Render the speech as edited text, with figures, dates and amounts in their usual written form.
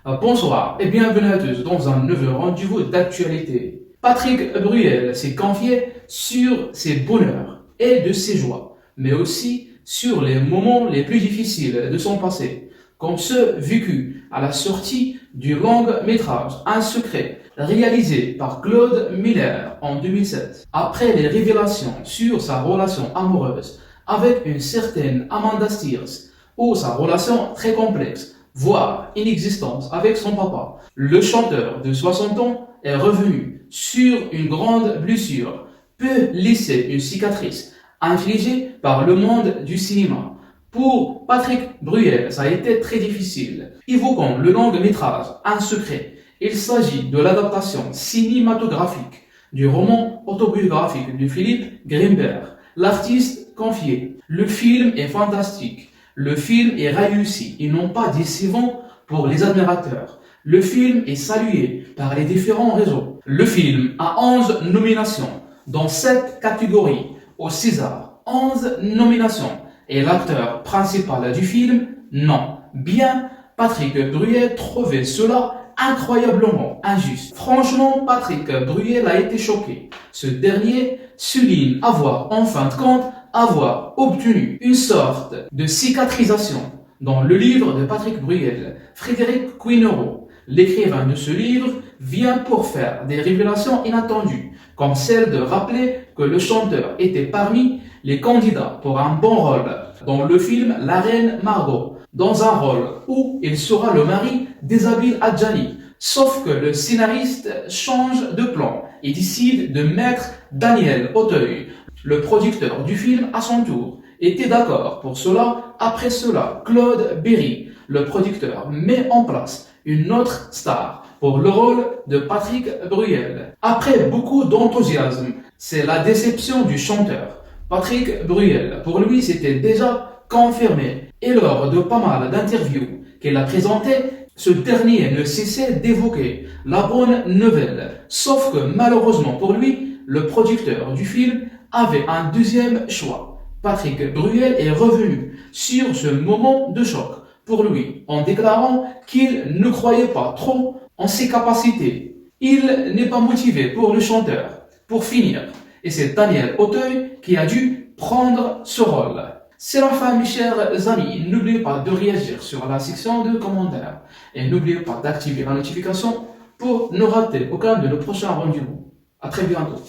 Bonsoir et bienvenue à tous dans un nouveau rendez-vous d'actualité. Patrick Bruel s'est confié sur ses bonheurs et de ses joies, mais aussi sur les moments les plus difficiles de son passé, comme ceux vécus à la sortie du long métrage Un secret, réalisé par Claude Miller en 2007. Après les révélations sur sa relation amoureuse avec une certaine Amanda Steers, ou sa relation très complexe, voire inexistante avec son papa, le chanteur de 60 ans est revenu sur une grande blessure, peut laisser une cicatrice infligée par le monde du cinéma. Pour Patrick Bruel, ça a été très difficile. Évoquant le long métrage Un secret, il s'agit de l'adaptation cinématographique du roman autobiographique de Philippe Grimberg, l'artiste confié. Le film est fantastique. Le film est réussi et non pas décevant pour les admirateurs. Le film est salué par les différents réseaux. Le film a 11 nominations dans 7 catégories au César. 11 nominations. Et l'acteur principal du film, non. Bien, Patrick Bruel trouvait cela incroyablement injuste. Franchement, Patrick Bruel a été choqué. Ce dernier souligne avoir, en fin de compte, avoir obtenu une sorte de cicatrisation. Dans le livre de Patrick Bruel, Frédéric Quineau, l'écrivain de ce livre, vient pour faire des révélations inattendues, comme celle de rappeler que le chanteur était parmi les candidats pour un bon rôle dans le film La Reine Margot, dans un rôle où il sera le mari d'Isabelle Adjani. Sauf que le scénariste change de plan et décide de mettre Daniel Auteuil, le producteur du film, à son tour. Était d'accord pour cela. Après cela, Claude Berry, le producteur, met en place une autre star pour le rôle de Patrick Bruel. Après beaucoup d'enthousiasme, c'est la déception du chanteur. Patrick Bruel, pour lui, c'était déjà confirmé. Et lors de pas mal d'interviews qu'il a présentées, ce dernier ne cessait d'évoquer la bonne nouvelle. Sauf que malheureusement pour lui, le producteur du film avait un deuxième choix. Patrick Bruel est revenu sur ce moment de choc pour lui en déclarant qu'il ne croyait pas trop en ses capacités. Il n'est pas motivé pour le chanteur. Pour finir, et c'est Daniel Auteuil qui a dû prendre ce rôle. C'est la fin, mes chers amis. N'oubliez pas de réagir sur la section de commentaires. Et n'oubliez pas d'activer la notification pour ne rater aucun de nos prochains rendez-vous. À très bientôt.